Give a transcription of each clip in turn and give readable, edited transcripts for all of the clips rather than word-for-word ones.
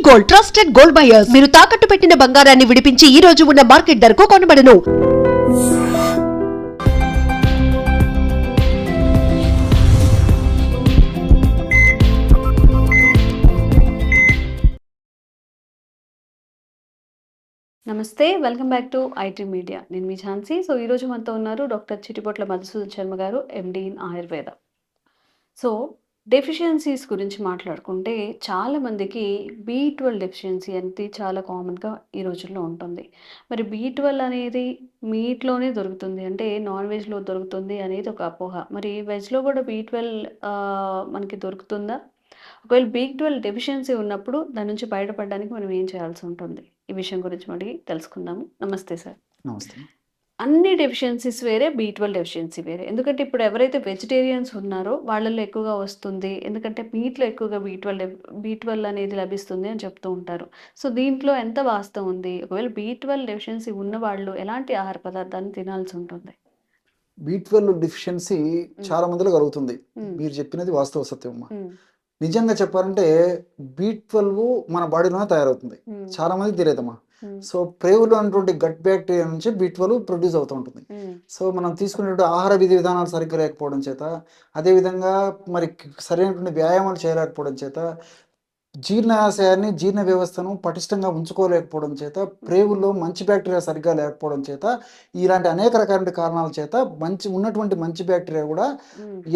Gold trusted gold buyers మీరు తాకట్టు పెట్టిన బంగారాన్ని విడిపించి ఈ రోజు ఉన్న మార్కెట్ ధరకు కొనబడను. నమస్తే, welcome back to IT media. నేను మీ ఝాన్సీ. సో ఈరోజు మనతో ఉన్నారు డాక్టర్ చిటిపొట్ల మధుసూదన్ శర్మ గారు, MD in Ayurveda. So deficiencies గురించి మాట్లాడుకుంటే చాలామందికి B12 డెఫిషియన్సీ అనేది చాలా కామన్గా ఈ రోజుల్లో ఉంటుంది. మరి B12 అనేది మీట్లోనే దొరుకుతుంది, అంటే నాన్ వెజ్లో దొరుకుతుంది అనేది ఒక అపోహ. మరి వెజ్లో కూడా B12 మనకి దొరుకుతుందా? ఒకవేళ B12 డెఫిషియన్సీ ఉన్నప్పుడు దాని నుంచి బయటపడడానికి మనం ఏం చేయాల్సి ఉంటుంది? ఈ విషయం గురించి అడిగి తెలుసుకుందాము. నమస్తే సార్. నమస్తే. అన్ని డెఫిషియన్సీస్ వేరే, B12 డెఫిషియన్సీ వేరే. ఎందుకంటే ఇప్పుడు ఎవరైతే వెజిటేరియన్స్ ఉన్నారో వాళ్ళల్లో ఎక్కువగా వస్తుంది, ఎందుకంటే మీట్లో ఎక్కువగా B12 అనేది లభిస్తుంది అని చెప్తూ ఉంటారు. సో దీంట్లో ఎంత వాస్తవం ఉంది? ఒకవేళ B12 డెఫిషియన్సీ ఉన్న వాళ్ళు ఎలాంటి ఆహార పదార్థాన్ని తినాల్సి ఉంటుంది? B12 డెఫిషియన్సీ చాలా మందిలో కలుగుతుంది. మీరు చెప్పినది వాస్తవ సత్యం. నిజంగా చెప్పాలంటే B12 మన బాడీలోనే తయారవుతుంది. చాలా మంది తెలియదమ్మా. సో ప్రేవులు అనేటువంటి గట్ బ్యాక్టీరియా నుంచి B12 ప్రొడ్యూస్ అవుతూ ఉంటుంది. సో మనం తీసుకునేటువంటి ఆహార విధి విధానాలు సరిగ్గా లేకపోవడం చేత, అదేవిధంగా మరి సరైనటువంటి వ్యాయామాలు చేయలేకపోవడం చేత, జీర్ణాశయాన్ని జీర్ణ వ్యవస్థను పటిష్టంగా ఉంచుకోలేకపోవడం చేత, ప్రేవుల్లో మంచి బ్యాక్టీరియా సరిగ్గా లేకపోవడం చేత, ఇలాంటి అనేక రకాల కారణాల చేత ఉన్నటువంటి మంచి బ్యాక్టీరియా కూడా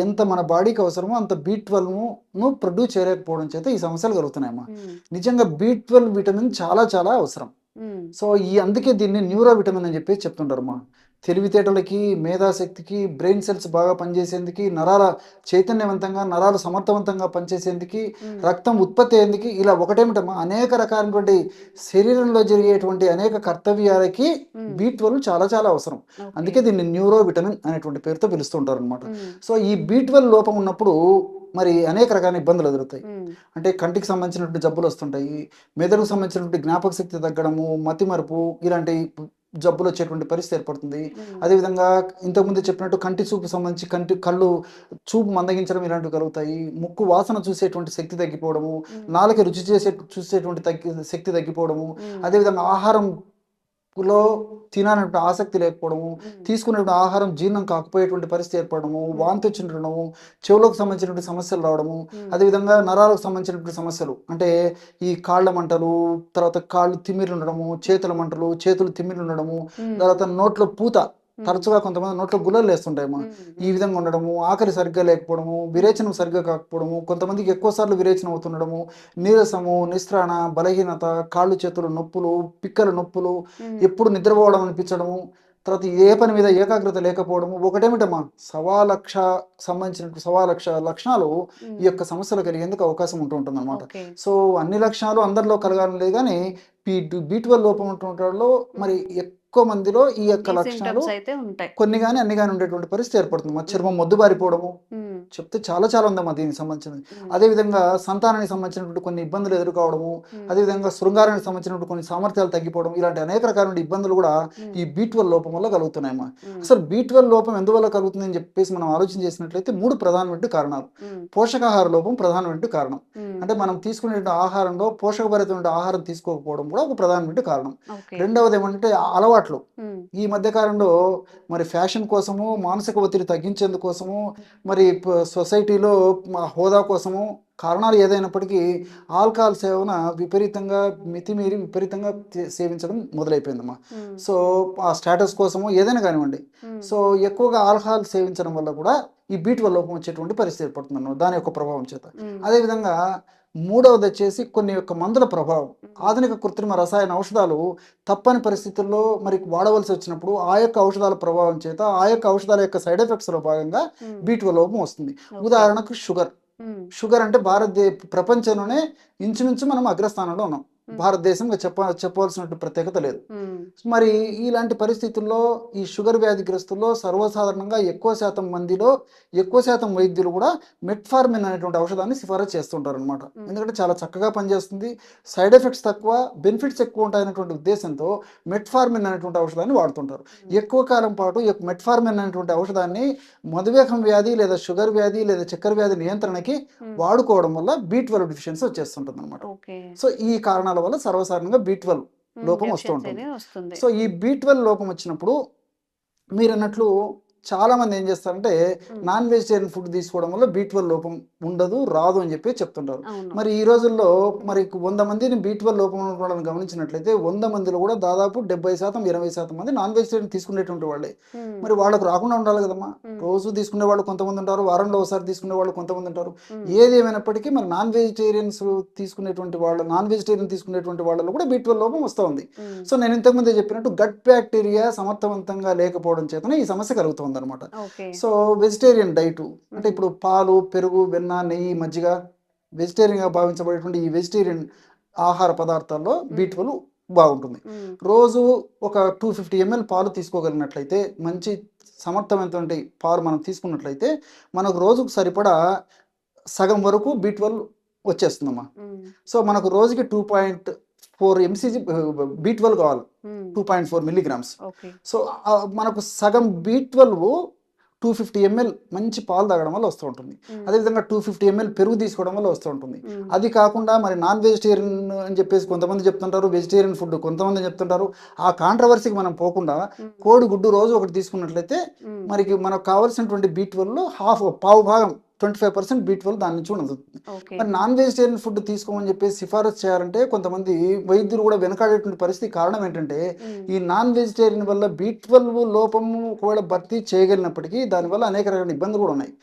ఎంత మన బాడీకి అవసరమో అంత B12ను ప్రొడ్యూస్ చేయలేకపోవడం చేత ఈ సమస్యలు కలుగుతున్నాయమ్మా. నిజంగా B12 విటమిన్ చాలా చాలా అవసరం. సో అందుకే దీన్ని న్యూరో విటమిన్ అని చెప్పి చెప్తుంటారమ్మా. తెలివితేటలకి, మేధాశక్తికి, బ్రెయిన్ సెల్స్ బాగా పనిచేసేందుకు, నరాల చైతన్యవంతంగా, నరాలు సమర్థవంతంగా పనిచేసేందుకు, రక్తం ఉత్పత్తి అయ్యేందుకు, ఇలా ఒకటేమిటమ్మా అనేక రకాలైనటువంటి శరీరంలో జరిగేటువంటి అనేక కర్తవ్యాలకి B12 చాలా చాలా అవసరం. అందుకే దీన్ని న్యూరో విటమిన్ అనేటువంటి పేరుతో పిలుస్తుంటారు అనమాట. సో ఈ B12 లోపం ఉన్నప్పుడు మరి అనేక రకాల ఇబ్బందులు ఎదురుతాయి. అంటే కంటికి సంబంధించినటువంటి జబ్బులు వస్తుంటాయి, మెదడుకు సంబంధించినటువంటి జ్ఞాపక శక్తి తగ్గడము, మతిమరుపు, ఇలాంటి జబ్బులు వచ్చేటువంటి పరిస్థితి ఏర్పడుతుంది. అదేవిధంగా ఇంతకుముందు చెప్పినట్టు కంటి చూపు సంబంధించి కళ్ళు చూపు మందగించడం ఇలాంటివి కలుగుతాయి. ముక్కు వాసన చూసేటువంటి శక్తి తగ్గిపోవడము, నాలుక రుచి చూసేటువంటి శక్తి తగ్గిపోవడము, అదేవిధంగా ఆహారంలో తినాలంటే ఆసక్తి లేకపోవడము, తీసుకునేటువంటి ఆహారం జీర్ణం కాకపోయేటువంటి పరిస్థితి ఏర్పడము, వాంతి వచ్చిండడము, చెవులకు సంబంధించినటువంటి సమస్యలు రావడము, అదేవిధంగా నరాలకు సంబంధించినటువంటి సమస్యలు అంటే ఈ కాళ్ళ మంటలు, తర్వాత కాళ్ళు తిమ్మిర్లు ఉండడము, చేతుల మంటలు, చేతులు తిమ్మిర్లు ఉండడము, తర్వాత నోట్లో పూత, తరచుగా కొంతమంది నోట్లో గుల్లలు వేస్తుంటాయమ్మా. ఈ విధంగా ఉండడము, ఆకలి సరిగ్గా లేకపోవడము, విరేచనం సరిగ్గా కాకపోవడము, కొంతమందికి ఎక్కువ సార్లు విరేచనం అవుతుండడము, నీరసము, నిస్త్రాణ, బలహీనత, కాళ్ళు చేతులు నొప్పులు, పిక్కల నొప్పులు, ఎప్పుడు నిద్రపోవడం అనిపించడము, తర్వాత ఏ పని మీద ఏకాగ్రత లేకపోవడము, ఒకటేమిటమ్మా 1,00,000 లక్షణాలు ఈ యొక్క సమస్యలు కలిగేందుకు అవకాశం ఉంటుంది అనమాట. సో అన్ని లక్షణాలు అందరిలో కలగాలని లేదు, కానీ B12 లోపం ఉన్నటువంటి వాళ్ళు మరి ఎక్కువ మందిలో ఈ యొక్క లక్షణాలు కొన్ని కానీ అన్ని కానీ ఉండేటువంటి పరిస్థితి ఏర్పడుతుంది. మా చర్మం మొద్దుబారిపోవడము చెప్తే చాలా చాలా ఉందమ్మా దీనికి సంబంధించినది. అదేవిధంగా సంతానానికి సంబంధించినటువంటి కొన్ని ఇబ్బందులు ఎదుర్కోవడము, అదేవిధంగా శృంగారానికి సంబంధించినటువంటి కొన్ని సామర్థ్యాలు తగ్గిపోవడం, ఇలాంటి అనేక రకాల ఇబ్బందులు కూడా ఈ B12 లోపం వల్ల కలుగుతున్నాయమ్మా. అసలు B12 లోపం ఎందువల్ల కలుగుతుంది అని చెప్పేసి మనం ఆలోచన చేసినట్లయితే 3 ప్రధానమైన కారణాలు. పోషకాహార లోపం ప్రధానమైన కారణం. అంటే మనం తీసుకునే ఆహారంలో పోషకభరితమైన ఆహారం తీసుకోకపోవడం కూడా ఒక ప్రధానమైన కారణం. రెండవది ఏమంటే అలవాట్లు. ఈ మధ్య కాలంలో మరి ఫ్యాషన్ కోసము, మానసిక ఒత్తిడి తగ్గించేందుకోసము, మరి సొసైటీలో హోదా కోసము, కారణాలు ఏదైనప్పటికీ ఆల్కహాల్ సేవన విపరీతంగా మితిమీరి విపరీతంగా సేవించడం మొదలైపోయిందమ్మా. సో ఆ స్టేటస్ కోసము ఏదైనా కానివ్వండి. సో ఎక్కువగా ఆల్కహాల్ సేవించడం వల్ల కూడా ఈ B12 లోపం వచ్చేటువంటి పరిస్థితి ఏర్పడుతుందన్నమాట, దాని యొక్క ప్రభావం చేత. అదేవిధంగా మూడవది వచ్చేసి కొన్ని యొక్క మందుల ప్రభావం. ఆధునిక కృత్రిమ రసాయన ఔషధాలు తప్పని పరిస్థితుల్లో మరి వాడవలసి వచ్చినప్పుడు ఆ యొక్క ఔషధాల ప్రభావం చేత, ఆ యొక్క ఔషధాల యొక్క సైడ్ ఎఫెక్ట్స్లో భాగంగా B12 లోపం వస్తుంది. ఉదాహరణకు షుగర్ అంటే ప్రపంచంలోనే ఇంచుమించు మనం అగ్రస్థానంలో ఉన్నాం. భారతదేశంగా చెప్పవలసిన ప్రత్యేకత లేదు. మరి ఇలాంటి పరిస్థితుల్లో ఈ షుగర్ వ్యాధిగ్రస్తుల్లో సర్వసాధారణంగా ఎక్కువ శాతం మందిలో ఎక్కువ శాతం వైద్యులు కూడా మెట్ఫార్మిన్ అనేటువంటి ఔషధాన్ని సిఫారసు చేస్తుంటారు అనమాట. ఎందుకంటే చాలా చక్కగా పనిచేస్తుంది, సైడ్ ఎఫెక్ట్స్ తక్కువ, బెనిఫిట్స్ ఎక్కువ ఉంటాయనేటువంటి ఉద్దేశంతో మెట్ఫార్మిన్ అనేటువంటి ఔషధాన్ని వాడుతుంటారు. ఎక్కువ కాలం పాటు మెట్ఫార్మిన్ అనేటువంటి ఔషధాన్ని మధుమేహం వ్యాధి లేదా షుగర్ వ్యాధి లేదా చక్కెర వ్యాధి నియంత్రణకి వాడుకోవడం వల్ల B12 డెఫిషియన్సీ వచ్చేస్తుంటుంది అనమాట. సో ఈ కారణాల వల్ల సర్వసాధారణంగా B12 లోపం వస్తూ ఉంటుంది. సో ఈ B12 లోపం వచ్చినప్పుడు మీరు అన్నట్లు చాలా మంది ఏం చేస్తారంటే నాన్ వెజిటేరియన్ ఫుడ్ తీసుకోవడం వల్ల B12 లోపం ఉండదు, రాదు అని చెప్పి చెప్తుంటారు. మరి ఈ రోజుల్లో మరి 100 మందిని B12 లోపం ఉండడం గమనించినట్లయితే 100 మందిలో కూడా దాదాపు 70% 20% మంది నాన్ వెజిటేరియన్ తీసుకునేటువంటి వాళ్ళే. మరి వాళ్ళకు రాకుండా ఉండాలి కదమ్మా. రోజు తీసుకునే వాళ్ళు కొంతమంది ఉంటారు, వారంలో ఒకసారి తీసుకునే వాళ్ళు కొంతమంది ఉంటారు. ఏది ఏమైనప్పటికీ మరి నాన్ వెజిటేరియన్ తీసుకునేటువంటి వాళ్ళలో కూడా B12 లోపం వస్తూ ఉంది. సో నేను ఇంతకుముందే చెప్పినట్టు గట్ బ్యాక్టీరియా సమర్థవంతంగా లేకపోవడం చేతనే ఈ సమస్య కలుగుతుంది అనమాట. సో వెజిటేరియన్ డైట్ అంటే ఇప్పుడు పాలు, పెరుగు, వెన్న, నెయ్యి, మజ్జిగ వెజిటేరియన్ గా భావించబడేటువంటి ఈ వెజిటేరియన్ ఆహార పదార్థాల్లో B12 బాగుంటుంది. రోజు ఒక 250 ml పాలు తీసుకోగలిగినట్లయితే, మంచి సమర్థమైనటువంటి పాలు మనం తీసుకున్నట్లయితే మనకు రోజుకు సరిపడా సగం వరకు B12 వచ్చేస్తుందమ్మా. సో మనకు రోజుకి 2.4 mcg B12 కావాలి, 2.4 milligrams. సో మనకు సగం B12 250 ml మంచి పాలు తాగడం వల్ల వస్తూ ఉంటుంది. అదేవిధంగా 250 ml పెరుగు తీసుకోవడం వల్ల వస్తూ ఉంటుంది. అది కాకుండా మరి నాన్ వెజిటేరియన్ అని చెప్పేసి కొంతమంది చెప్తుంటారు, వెజిటేరియన్ ఫుడ్ కొంతమంది చెప్తుంటారు. ఆ కాంట్రవర్సీకి మనం పోకుండా కోడి గుడ్డు రోజు ఒకటి తీసుకున్నట్లయితే మరి మనకు కావాల్సినటువంటి B12లో పావు భాగం 25% B12 దాని నుంచి ఉండదు. మరి నాన్ వెజిటేరియన్ ఫుడ్ తీసుకోమని చెప్పేసి సిఫారసు చేయాలంటే కొంతమంది వైద్యులు కూడా వెనకాడేటువంటి పరిస్థితి. కారణం ఏంటంటే ఈ నాన్ వెజిటేరియన్ వల్ల B12 లోపము ఒకవేళ భర్తీ చేయగలిగినప్పటికీ దానివల్ల అనేక రకాల ఇబ్బందులు కూడా ఉన్నాయి.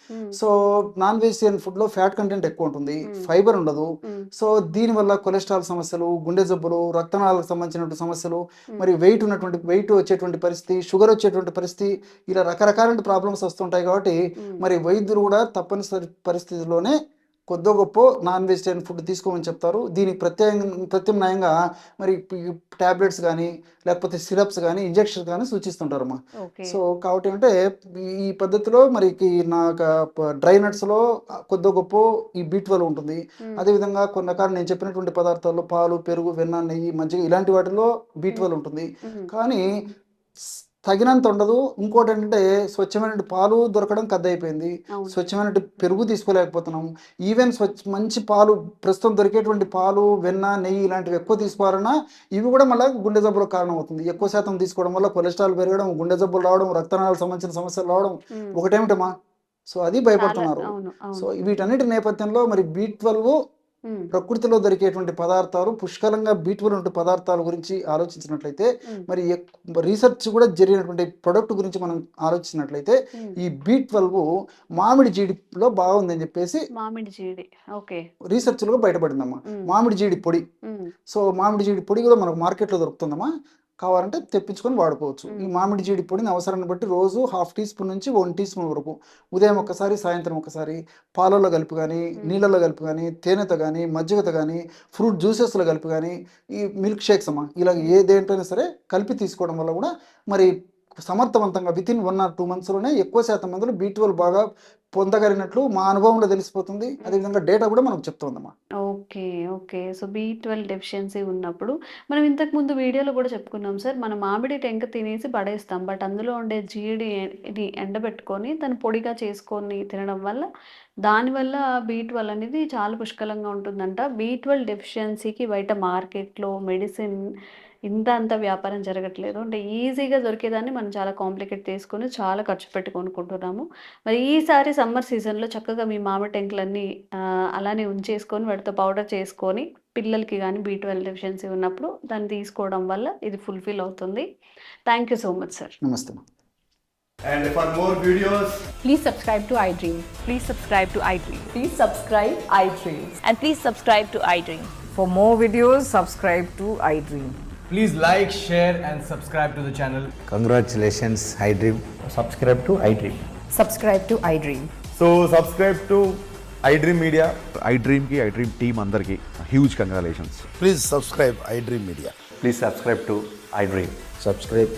సో నాన్ వెజిటేరియన్ ఫుడ్ లో ఫ్యాట్ కంటెంట్ ఎక్కువ ఉంటుంది, ఫైబర్ ఉండదు. సో దీనివల్ల కొలెస్ట్రాల్ సమస్యలు, గుండె జబ్బులు, రక్తనాళాలకు సంబంధించినటువంటి సమస్యలు, మరి వెయిట్ వచ్చేటువంటి పరిస్థితి, షుగర్ వచ్చేటువంటి పరిస్థితి, ఇలా రకరకాల ప్రాబ్లమ్స్ వస్తుంటాయి. కాబట్టి మరి వైద్యులు కూడా తప్పనిసరి పరిస్థితుల్లోనే కొద్దో గొప్ప నాన్ వెజిటేరియన్ ఫుడ్ తీసుకోమని చెప్తారు. దీనికి ప్రత్యామ్నాయంగా మరి టాబ్లెట్స్ కానీ లేకపోతే సిరప్స్ కానీ ఇంజెక్షన్స్ కానీ సూచిస్తుంటారమ్మా. సో కాబట్టి అంటే ఈ పద్ధతిలో మరి డ్రై నట్స్లో కొద్దో గొప్ప ఈ B12 ఉంటుంది. అదేవిధంగా కొన్ని రకాల నేను చెప్పినటువంటి పదార్థాల్లో పాలు, పెరుగు, వెన్న, నెయ్యి, మజ్జిగ ఇలాంటి వాటిలో B12 ఉంటుంది. కానీ తగినంత ఉండదు. ఇంకోటి ఏంటంటే స్వచ్ఛమైన పాలు దొరకడం కద్దయిపోయింది, స్వచ్ఛమైన పెరుగు తీసుకోలేకపోతున్నాం. ఈవెన్ మంచి పాలు ప్రస్తుతం దొరికేటువంటి పాలు, వెన్న, నెయ్యి ఇలాంటివి ఎక్కువ తీసుకోవాలన్నా ఇవి కూడా మళ్ళీ గుండె జబ్బులకు కారణం అవుతుంది. ఎక్కువ శాతం తీసుకోవడం వల్ల కొలెస్ట్రాల్ పెరగడం, గుండె జబ్బులు రావడం, రక్తనాళాలకు సంబంధించిన సమస్యలు రావడం ఒకటేమిటమా. సో అది భయపడుతున్నారు. సో వీటన్నిటి నేపథ్యంలో మరి B12 ప్రకృతిలో దొరికేటువంటి పదార్థాలు, పుష్కలంగా B12 ఉండే పదార్థాల గురించి ఆలోచించినట్లయితే, మరి రీసెర్చ్ కూడా జరిగినటువంటి ప్రొడక్ట్ గురించి మనం ఆలోచించినట్లయితే ఈ B12 మామిడి జీడిలో బాగుందని చెప్పేసి రీసెర్చ్ లో బయటపడిందమ్మా. మామిడి జీడి పొడి. సో మామిడి జీడి పొడి కూడా మనకు మార్కెట్లో దొరుకుతుందమ్మా. కావాలంటే తెప్పించుకొని వాడుకోవచ్చు. ఈ మామిడి జీడి పొడిని అవసరాన్ని బట్టి రోజు 1/2 teaspoon నుంచి 1 teaspoon వరకు ఉదయం ఒకసారి, సాయంత్రం ఒకసారి పాలలో కలిపి కానీ, నీళ్ళలో కలిపి కానీ, తేనెతో కానీ, మజ్జిగతో కానీ, ఫ్రూట్ జ్యూసెస్లో కలిపి కానీ, ఈ మిల్క్ షేక్స్ అమ్మా ఇలా ఏ దేంట్లోనే సరే కలిపి తీసుకోవడం వల్ల కూడా మరి సమర్థవంతంగా వితిన్ 1 or 2 monthsలోనే ఎక్కువ శాతం మందిలో B12 బాగా పొందగలిగినట్లు మా అనుభవంలో తెలిసిపోతుంది. అదేవిధంగా డేటా కూడా మనకు చెప్తుందమ్మా. ఓకే. సో B12 డెఫిషియన్సీ ఉన్నప్పుడు మనం ఇంతకుముందు వీడియోలో కూడా చెప్పుకున్నాం సార్, మనం మామిడి టెంక తినేసి పడేస్తాం. బట్ అందులో ఉండే జీడిని ఎండబెట్టుకొని దాన్ని పొడిగా చేసుకొని తినడం వల్ల దానివల్ల B12 అనేది చాలా పుష్కలంగా ఉంటుందంట. B12 డెఫిషియన్సీకి బయట మార్కెట్లో మెడిసిన్ అంత వ్యాపారం జరగట్లేదు. అంటే ఈజీగా దొరికేదాన్ని మనం చాలా కాంప్లికేట్ చేసుకొని చాలా ఖర్చు పెట్టి కొనుక్కుంటున్నాము. మరి ఈసారి సమ్మర్ సీజన్లో చక్కగా మీ మామిడి టెంకులన్నీ అలానే ఉంచేసుకొని వాటితో పౌడర్ చేసుకొని పిల్లలకి కానీ B12 డెఫిషియన్సీ ఉన్నప్పుడు దాన్ని తీసుకోవడం వల్ల ఇది ఫుల్ఫిల్ అవుతుంది. Thank you so much sir. నమస్తే. And for more videos, please subscribe to iDream. Please subscribe to iDream. Please subscribe iDream. And please subscribe to iDream. For more videos, subscribe to iDream. please like, share and subscribe to the channel. Congratulations, iDream. Subscribe to iDream. Subscribe to iDream. So subscribe to iDream Media. I dream team అందరికీ huge congratulations. Please subscribe iDream Media. Please subscribe to iDream. Subscribe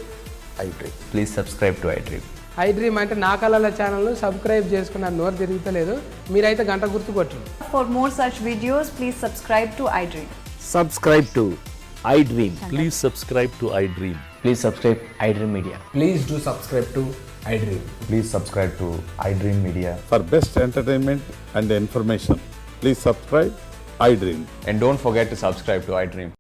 iDream. Please subscribe to iDream. iDream అంటే నా కళల ఛానల్ను subscribe చేసుకున్న నోరు తిరుగుతలేదు, మీరైతే గంట గుర్తు కొట్టండి. For more such videos, please subscribe to iDream. Subscribe to iDream. Please subscribe to iDream. Please subscribe iDream Media. Please do subscribe to iDream. Please subscribe to iDream Media. For best entertainment and information, please subscribe iDream. And don't forget to subscribe to iDream.